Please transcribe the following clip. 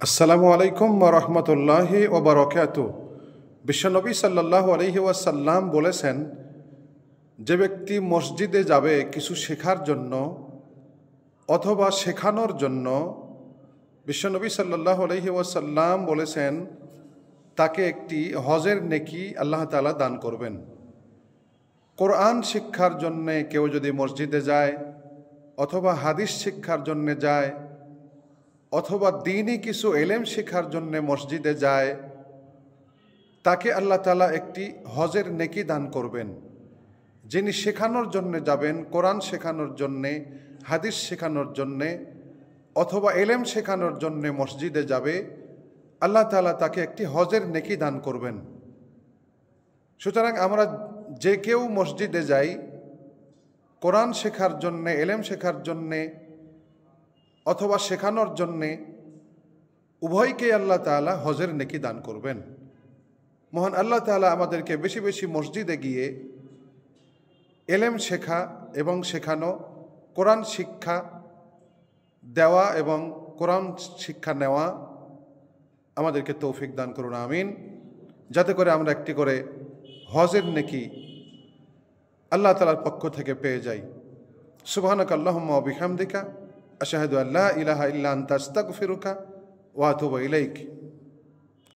আসসালামু আলাইকুম ওয়া রাহমাতুল্লাহি ওয়া বারাকাতুহু। বিশ্বনবী সাল্লাল্লাহু আলাইহি ওয়াসাল্লাম বলেছেন, যে ব্যক্তি মসজিদে যাবে কিছু শেখার জন্য অথবা শেখানোর জন্য, বিশ্বনবী সাল্লাল্লাহু আলাইহি ওয়াসাল্লাম বলেছেন তাকে একটি হজের নেকি আল্লাহ তাআলা দান করবেন। কোরআন শিক্ষার জন্যে কেউ যদি মসজিদে যায় অথবা হাদিস শিক্ষার জন্যে যায় অথবা দ্বীনি কিছু এলেম শেখার জন্যে মসজিদে যায়, তাকে আল্লাহ তাআলা একটি হজের নেকি দান করবেন। যিনি শেখানোর জন্যে যাবেন, কোরআন শেখানোর জন্যে, হাদিস শেখানোর জন্যে অথবা এলেম শেখানোর জন্যে মসজিদে যাবে, আল্লাহ তাআলা তাকে একটি হজের নেকি দান করবেন। সুতরাং আমরা যে কেউ মসজিদে যাই কোরআন শেখার জন্যে, এলেম শেখার জন্যে অথবা শেখানোর জন্যে, উভয়কে আল্লাহ তাআলা হজের নেকি দান করবেন। মহান আল্লাহ তাআলা আমাদেরকে বেশি বেশি মসজিদে গিয়ে এলেম শেখা এবং শেখানো, কোরআন শিক্ষা দেওয়া এবং কোরআন শিক্ষা নেওয়া আমাদেরকে তৌফিক দান করুন, আমিন। যাতে করে আমরা একটি করে হজের নেকি আল্লাহ তাআলার পক্ষ থেকে পেয়ে যাই। সুবহানাকা আল্লাহুম্মা ওয়া বিহামদিকা আশহাদু আল্লা ইলাহা ইল্লা আনতা আস্তাগফিরুকা ওয়া আতুবু ইলাইক।